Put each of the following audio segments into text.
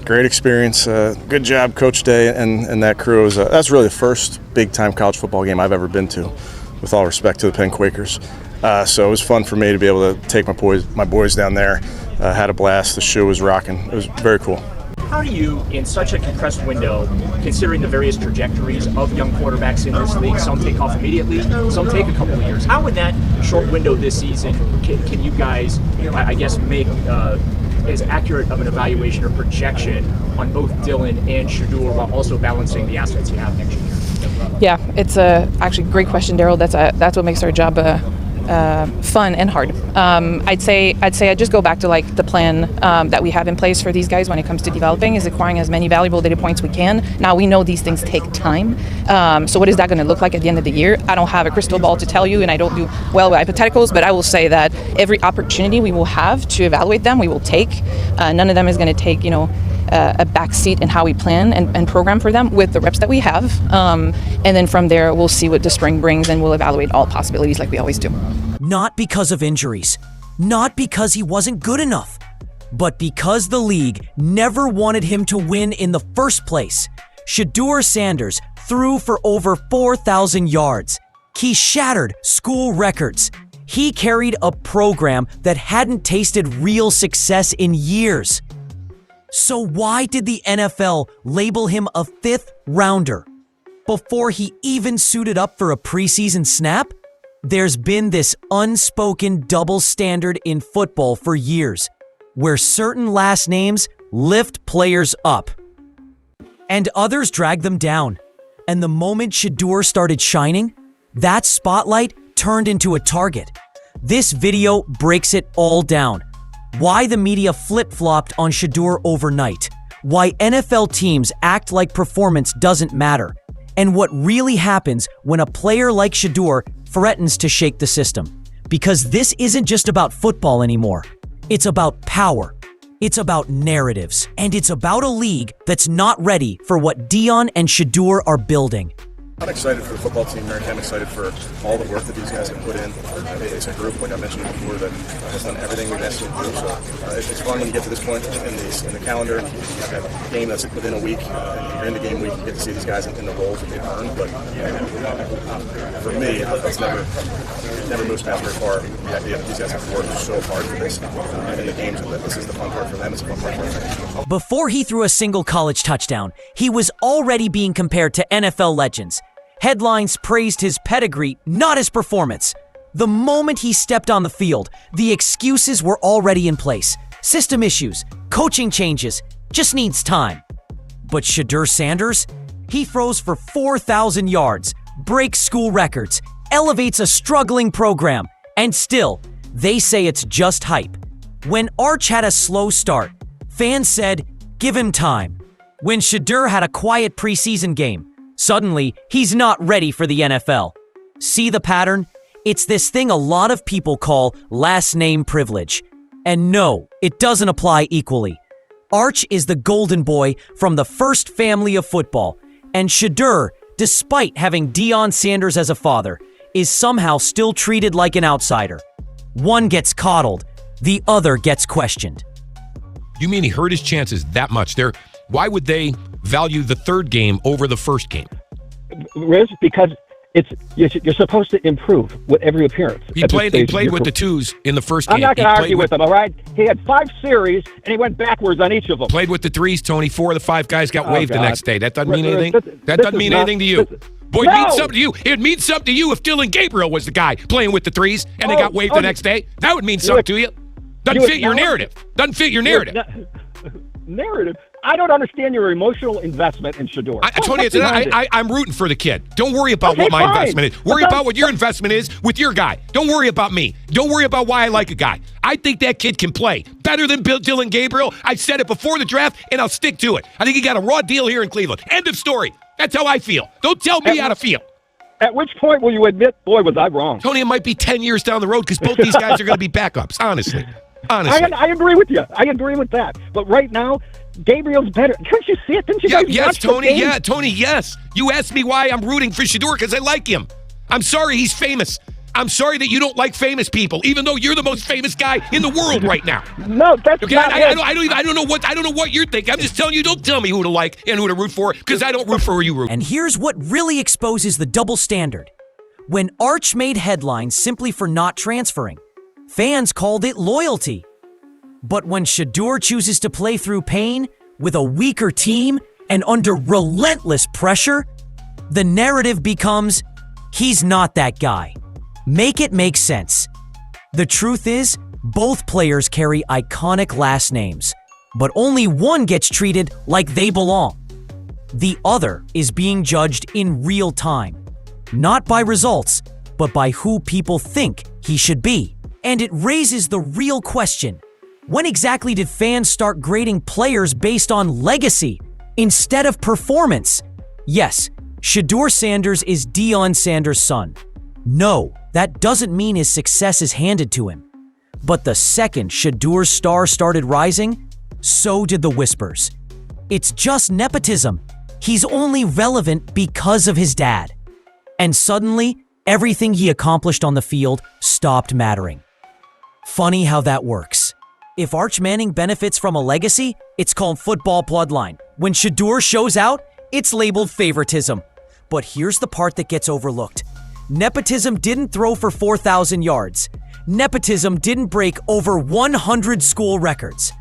great experience. Good job, Coach Day and that crew. That's really the first big-time college football game I've ever been to, with all respect to the Penn Quakers. So it was fun for me to be able to take my boys down there. Had a blast. The show was rocking. It was very cool. How do you, in such a compressed window, considering the various trajectories of young quarterbacks in this league, some take off immediately, some take a couple of years, how in that short window this season can you guys, I guess, make as accurate of an evaluation or projection on both Dylan and Shedeur while also balancing the assets you have next year? Yeah, it's actually a great question, Daryl. That's what makes our job fun and hard. I'd say I just go back to like the plan that we have in place for these guys when it comes to developing is acquiring as many valuable data points we can. Now we know these things take time. So what is that going to look like at the end of the year? I don't have a crystal ball to tell you, and I don't do well with hypotheticals, but I will say that every opportunity we will have to evaluate them, we will take. None of them is going to take, a back seat in how we plan and program for them with the reps that we have. And then from there, we'll see what the spring brings, and we'll evaluate all possibilities like we always do. Not because of injuries, not because he wasn't good enough, but because the league never wanted him to win in the first place. Shedeur Sanders threw for over 4,000 yards. He shattered school records. He carried a program that hadn't tasted real success in years. So why did the NFL label him a fifth rounder before he even suited up for a preseason snap? There's been this unspoken double standard in football for years, where certain last names lift players up and others drag them down. And the moment Shedeur started shining, that spotlight turned into a target. This video breaks it all down. Why the media flip-flopped on Shedeur overnight, why NFL teams act like performance doesn't matter, and what really happens when a player like Shedeur threatens to shake the system. Because this isn't just about football anymore. It's about power. It's about narratives. And it's about a league that's not ready for what Deion and Shedeur are building. I'm excited for the football team, Mary. I'm excited for all the work that these guys have put in. It's a group, like I mentioned before, that has done everything we've asked them to do. So it's fun when you get to this point in the calendar. You have that game that's within a week. And you're in the game week, you get to see these guys in the roles that they've earned. But for me, that's never moves past very far. The idea that these guys have worked so hard for this in the games, and that this is the fun part for them. It's a fun part for us. Before he threw a single college touchdown, he was already being compared to NFL legends. Headlines praised his pedigree, not his performance. The moment he stepped on the field, the excuses were already in place. System issues, coaching changes, just needs time. But Shedeur Sanders? He throws for 4,000 yards, breaks school records, elevates a struggling program, and still, they say it's just hype. When Arch had a slow start, fans said, give him time. When Shedeur had a quiet preseason game, suddenly, he's not ready for the NFL. See the pattern? It's this thing a lot of people call last name privilege. And no, it doesn't apply equally. Arch is the golden boy from the first family of football, and Shedeur, despite having Deion Sanders as a father, is somehow still treated like an outsider. One gets coddled, the other gets questioned. You mean he hurt his chances that much? Why would they value the third game over the first game? Riz, because you're supposed to improve with every appearance. He played with the twos in the first game. I'm not going to argue with him, all right? He had 5 series, and he went backwards on each of them. Played with the threes, Tony. 4 of the 5 guys got waived the next day. That doesn't mean anything? That doesn't mean anything to you? Boy, it means something to you. It means something to you if Dylan Gabriel was the guy playing with the threes, and they got waived the next day. That would mean something to you. Doesn't fit your narrative. Doesn't fit your narrative. Narrative? I don't understand your emotional investment in Shedeur. Tony, I'm rooting for the kid. Don't worry about what my investment is. Worry about what your investment is with your guy. Don't worry about me. Don't worry about why I like a guy. I think that kid can play better than Dylan Gabriel. I said it before the draft, and I'll stick to it. I think he got a raw deal here in Cleveland. End of story. That's how I feel. Don't tell me how to feel. At which point will you admit, boy, was I wrong? Tony, it might be 10 years down the road because both these guys are going to be backups, honestly. I agree with you. I agree with that. But right now, Gabriel's better. Couldn't you see it? Didn't you guys watch Tony. the game? Yeah, Tony, yes. You asked me why I'm rooting for Shedeur because I like him. I'm sorry he's famous. I'm sorry that you don't like famous people, even though you're the most famous guy in the world right now. No, that's Okay, not it. I don't know what you're thinking. I'm just telling you, don't tell me who to like and who to root for, because I don't root for who you root for. And here's what really exposes the double standard. When Arch made headlines simply for not transferring, fans called it loyalty. But when Shedeur chooses to play through pain with a weaker team and under relentless pressure, the narrative becomes, he's not that guy. Make it make sense. The truth is, both players carry iconic last names, but only one gets treated like they belong. The other is being judged in real time, not by results, but by who people think he should be. And it raises the real question: when exactly did fans start grading players based on legacy instead of performance? Yes, Shedeur Sanders is Deion Sanders' son. No, that doesn't mean his success is handed to him. But the second Shedeur's star started rising, so did the whispers. It's just nepotism. He's only relevant because of his dad. And suddenly, everything he accomplished on the field stopped mattering. Funny how that works. If Arch Manning benefits from a legacy, it's called football bloodline. When Shedeur shows out, it's labeled favoritism. But here's the part that gets overlooked. Nepotism didn't throw for 4,000 yards. Nepotism didn't break over 100 school records.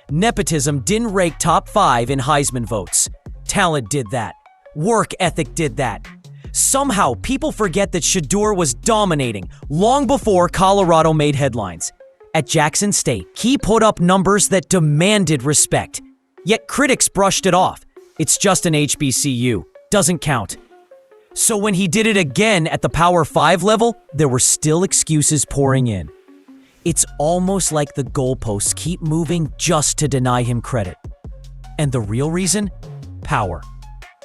Nepotism didn't rank top 5 in Heisman votes. Talent did that. Work ethic did that. Somehow, people forget that Shedeur was dominating long before Colorado made headlines. At Jackson State, he put up numbers that demanded respect. Yet critics brushed it off. It's just an HBCU. Doesn't count. So when he did it again at the Power 5 level, there were still excuses pouring in. It's almost like the goalposts keep moving just to deny him credit. And the real reason? Power.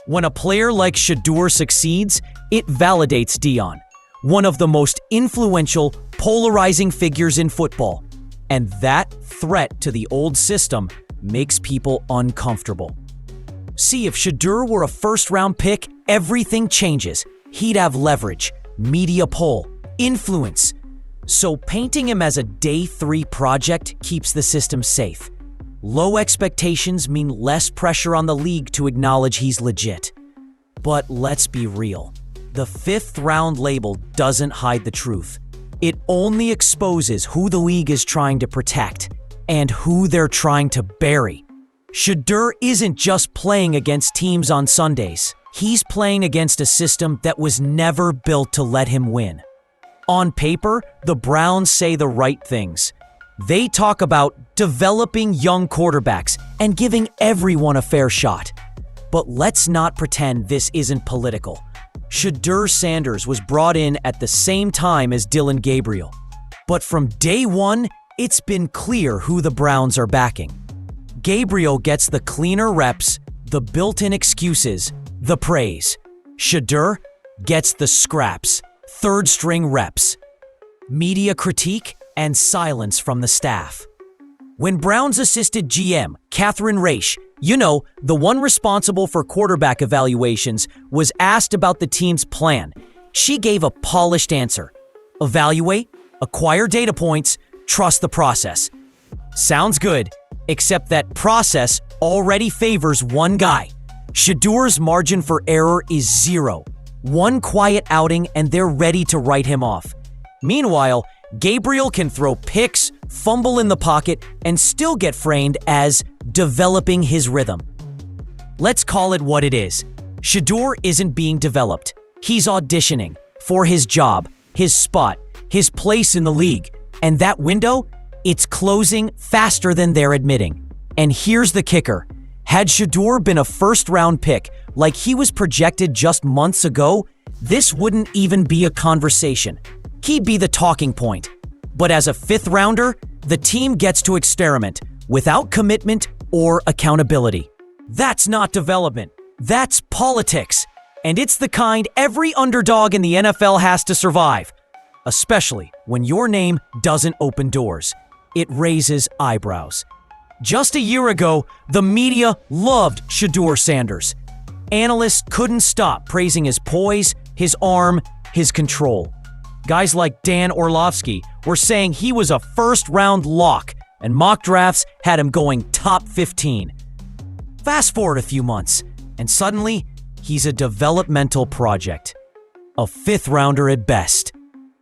When a player like Shedeur succeeds, it validates Deion, one of the most influential, polarizing figures in football. And that threat to the old system makes people uncomfortable. See, if Shedeur were a first-round pick, everything changes. He'd have leverage, media pull, influence. So painting him as a day 3 project keeps the system safe. Low expectations mean less pressure on the league to acknowledge he's legit. But let's be real. The 5th round label doesn't hide the truth. It only exposes who the league is trying to protect and who they're trying to bury. Shedeur isn't just playing against teams on Sundays. He's playing against a system that was never built to let him win. On paper, the Browns say the right things. They talk about developing young quarterbacks and giving everyone a fair shot. But let's not pretend this isn't political. Shedeur Sanders was brought in at the same time as Dillon Gabriel. But from day one, it's been clear who the Browns are backing. Gabriel gets the cleaner reps, the built-in excuses, the praise. Shedeur gets the scraps, third-string reps, media critique, and silence from the staff. When Browns assisted GM Catherine Raish, the one responsible for quarterback evaluations, was asked about the team's plan, she gave a polished answer. Evaluate, acquire data points, trust the process. Sounds good, except that process already favors one guy. Shedeur's margin for error is 0. One quiet outing and they're ready to write him off. Meanwhile, Gabriel can throw picks, fumble in the pocket, and still get framed as developing his rhythm. Let's call it what it is. Shedeur isn't being developed. He's auditioning for his job, his spot, his place in the league. And that window, it's closing faster than they're admitting. And here's the kicker. Had Shedeur been a first-round pick like he was projected just months ago, this wouldn't even be a conversation. He'd be the talking point. But as a 5th rounder, the team gets to experiment without commitment or accountability. That's not development. That's politics. And it's the kind every underdog in the NFL has to survive. Especially when your name doesn't open doors. It raises eyebrows. Just a year ago, the media loved Shedeur Sanders. Analysts couldn't stop praising his poise, his arm, his control. Guys like Dan Orlovsky were saying he was a first-round lock, and mock drafts had him going top 15. Fast forward a few months, and suddenly, he's a developmental project. A fifth-rounder at best.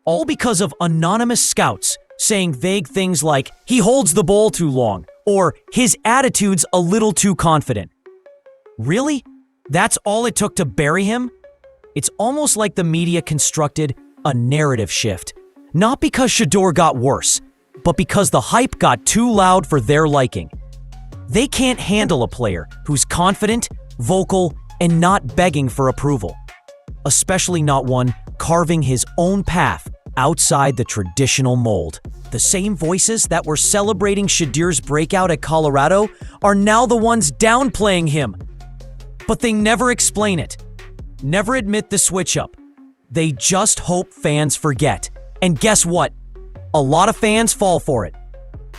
All because of anonymous scouts saying vague things like, he holds the ball too long, or his attitude's a little too confident. Really? That's all it took to bury him? It's almost like the media constructed a narrative shift. Not because Shedeur got worse, but because the hype got too loud for their liking. They can't handle a player who's confident, vocal, and not begging for approval. Especially not one carving his own path outside the traditional mold. The same voices that were celebrating Shedeur's breakout at Colorado are now the ones downplaying him. But they never explain it. Never admit the switch up. They just hope fans forget. And guess what? A lot of fans fall for it.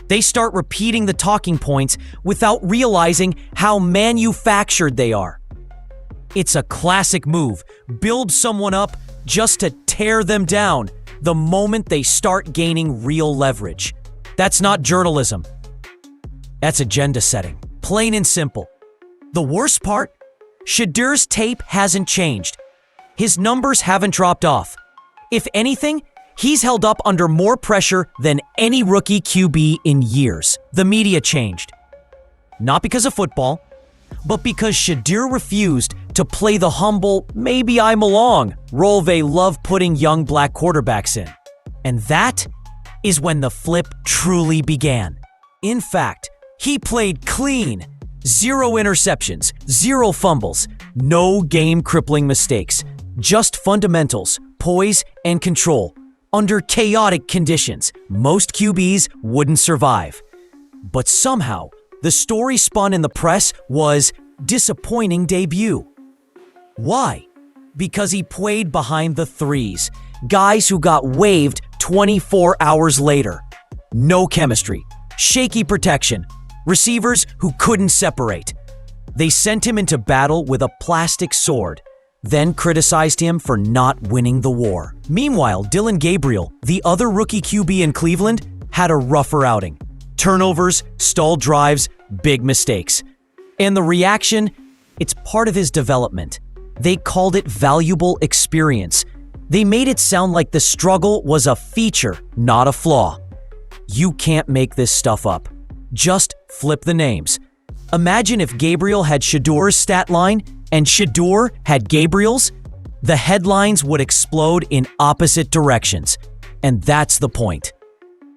They start repeating the talking points without realizing how manufactured they are. It's a classic move. Build someone up just to tear them down the moment they start gaining real leverage. That's not journalism. That's agenda setting. Plain and simple. The worst part? Shedeur's tape hasn't changed. His numbers haven't dropped off. If anything, he's held up under more pressure than any rookie QB in years. The media changed. Not because of football, but because Shedeur refused to play the humble, maybe I'm along role they love putting young black quarterbacks in. And that is when the flip truly began. In fact, he played clean. 0 interceptions, 0 fumbles, no game-crippling mistakes. Just fundamentals, poise, and control. Under chaotic conditions, most QBs wouldn't survive. But somehow, the story spun in the press was disappointing debut. Why? Because he played behind the threes, guys who got waived 24 hours later. No chemistry, shaky protection, receivers who couldn't separate. They sent him into battle with a plastic sword, then criticized him for not winning the war. Meanwhile, Dillon Gabriel, the other rookie QB in Cleveland, had a rougher outing. Turnovers, stalled drives, big mistakes. And the reaction? It's part of his development. They called it valuable experience. They made it sound like the struggle was a feature, not a flaw. You can't make this stuff up. Just flip the names. Imagine if Gabriel had Shedeur's stat line and Shedeur had Gabriel's. The headlines would explode in opposite directions. And that's the point.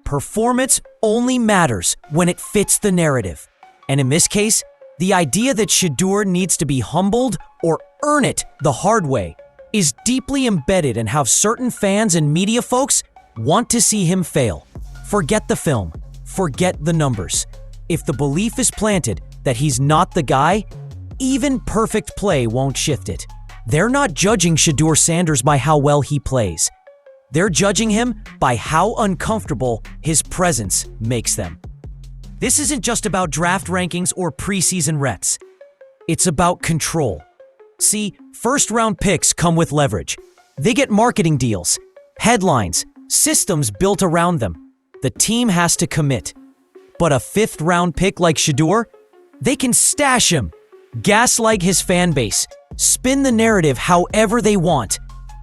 Performance only matters when it fits the narrative. And in this case, the idea that Shedeur needs to be humbled or earn it the hard way is deeply embedded in how certain fans and media folks want to see him fail. Forget the film. Forget the numbers. If the belief is planted that he's not the guy, even perfect play won't shift it. They're not judging Shedeur Sanders by how well he plays. They're judging him by how uncomfortable his presence makes them. This isn't just about draft rankings or preseason reps. It's about control. See, first-round picks come with leverage. They get marketing deals, headlines, systems built around them. The team has to commit. But a fifth-round pick like Shedeur, they can stash him, gaslight his fan base, spin the narrative however they want.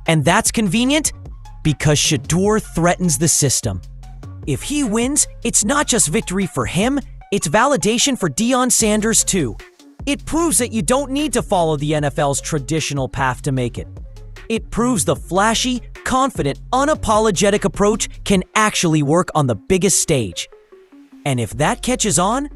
And that's convenient because Shedeur threatens the system. If he wins, it's not just victory for him, it's validation for Deion Sanders too. It proves that you don't need to follow the NFL's traditional path to make it. It proves the flashy, confident, unapologetic approach can actually work on the biggest stage. And if that catches on,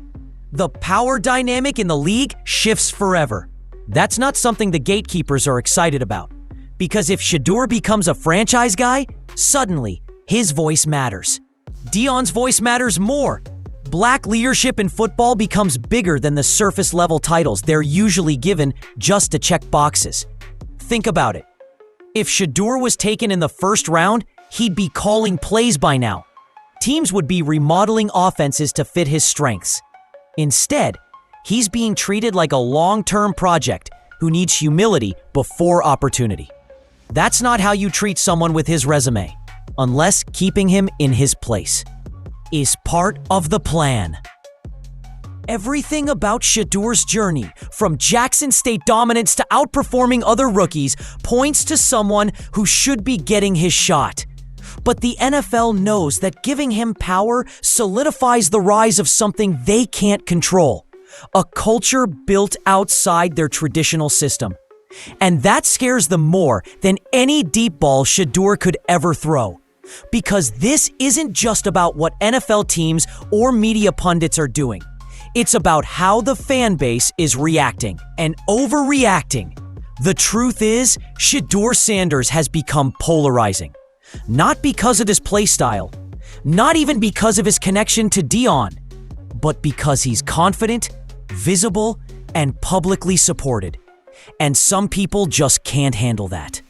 the power dynamic in the league shifts forever. That's not something the gatekeepers are excited about. Because if Shedeur becomes a franchise guy, suddenly his voice matters. Deion's voice matters more. Black leadership in football becomes bigger than the surface-level titles they're usually given just to check boxes. Think about it. If Shedeur was taken in the first round, he'd be calling plays by now. Teams would be remodeling offenses to fit his strengths. Instead, he's being treated like a long-term project who needs humility before opportunity. That's not how you treat someone with his resume. unless keeping him in his place is part of the plan. Everything about Shedeur's journey, from Jackson State dominance to outperforming other rookies, points to someone who should be getting his shot. But the NFL knows that giving him power solidifies the rise of something they can't control, a culture built outside their traditional system. And that scares them more than any deep ball Shedeur could ever throw. Because this isn't just about what NFL teams or media pundits are doing. It's about how the fan base is reacting and overreacting. The truth is, Shedeur Sanders has become polarizing. Not because of his play style, not even because of his connection to Dion, but because he's confident, visible, and publicly supported. And some people just can't handle that.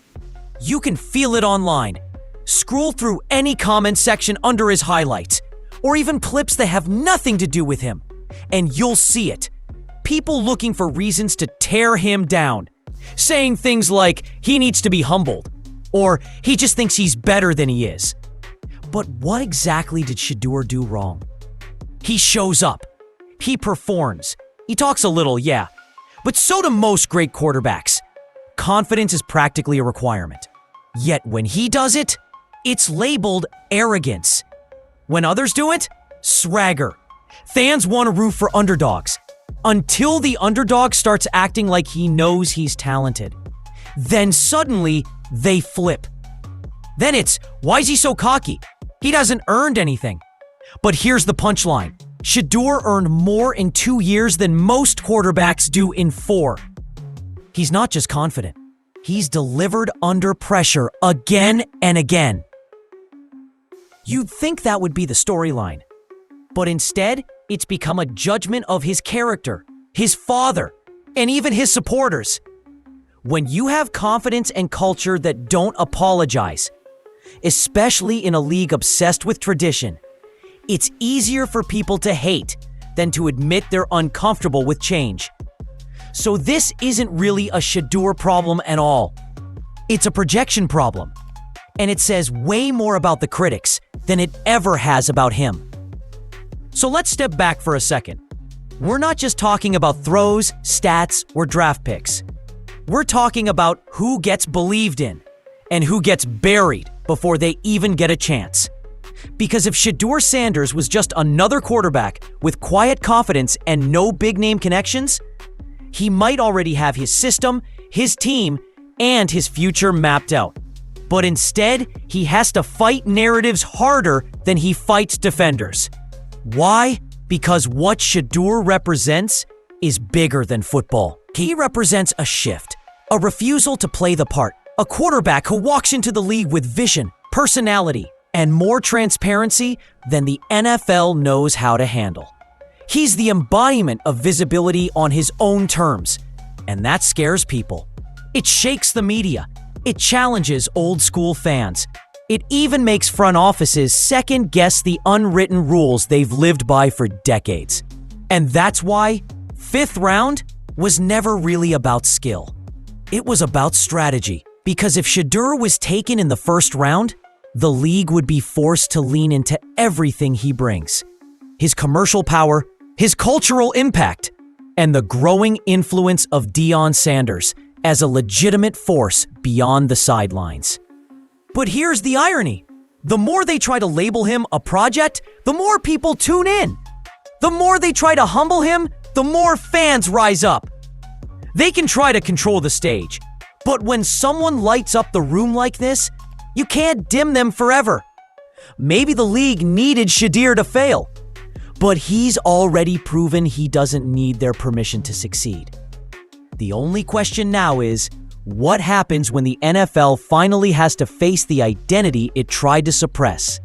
You can feel it online. Scroll through any comment section under his highlights, or even clips that have nothing to do with him, and you'll see it. People looking for reasons to tear him down, saying things like he needs to be humbled, or he just thinks he's better than he is. But what exactly did Shedeur do wrong? He shows up. He performs. He talks a little, yeah. But so do most great quarterbacks. Confidence is practically a requirement. Yet when he does it, it's labeled arrogance. When others do it, swagger. Fans want to root for underdogs until the underdog starts acting like he knows he's talented. Then suddenly, they flip. Then it's, why is he so cocky? He hasn't earned anything. But here's the punchline. Shedeur earned more in 2 years than most quarterbacks do in 4. He's not just confident. He's delivered under pressure again and again. You'd think that would be the storyline. But instead, it's become a judgment of his character, his father, and even his supporters. When you have confidence and culture that don't apologize, especially in a league obsessed with tradition, it's easier for people to hate than to admit they're uncomfortable with change. So this isn't really a Shedeur problem at all. It's a projection problem. And it says way more about the critics than it ever has about him. So let's step back for a second. We're not just talking about throws, stats, or draft picks. We're talking about who gets believed in and who gets buried before they even get a chance. Because if Shedeur Sanders was just another quarterback with quiet confidence and no big-name connections, he might already have his system, his team, and his future mapped out. But instead, he has to fight narratives harder than he fights defenders. Why? Because what Shedeur represents is bigger than football. He represents a shift, a refusal to play the part, a quarterback who walks into the league with vision, personality, and more transparency than the NFL knows how to handle. He's the embodiment of visibility on his own terms, and that scares people. It shakes the media. It challenges old-school fans. It even makes front offices second-guess the unwritten rules they've lived by for decades. And that's why 5th round was never really about skill. It was about strategy. Because if Shedeur was taken in the 1st round, the league would be forced to lean into everything he brings. His commercial power, his cultural impact, and the growing influence of Deion Sanders as a legitimate force beyond the sidelines. But here's the irony. The more they try to label him a project, the more people tune in. The more they try to humble him, the more fans rise up. They can try to control the stage, but when someone lights up the room like this, you can't dim them forever. Maybe the league needed Shedeur to fail, but he's already proven he doesn't need their permission to succeed. The only question now is, what happens when the NFL finally has to face the identity it tried to suppress?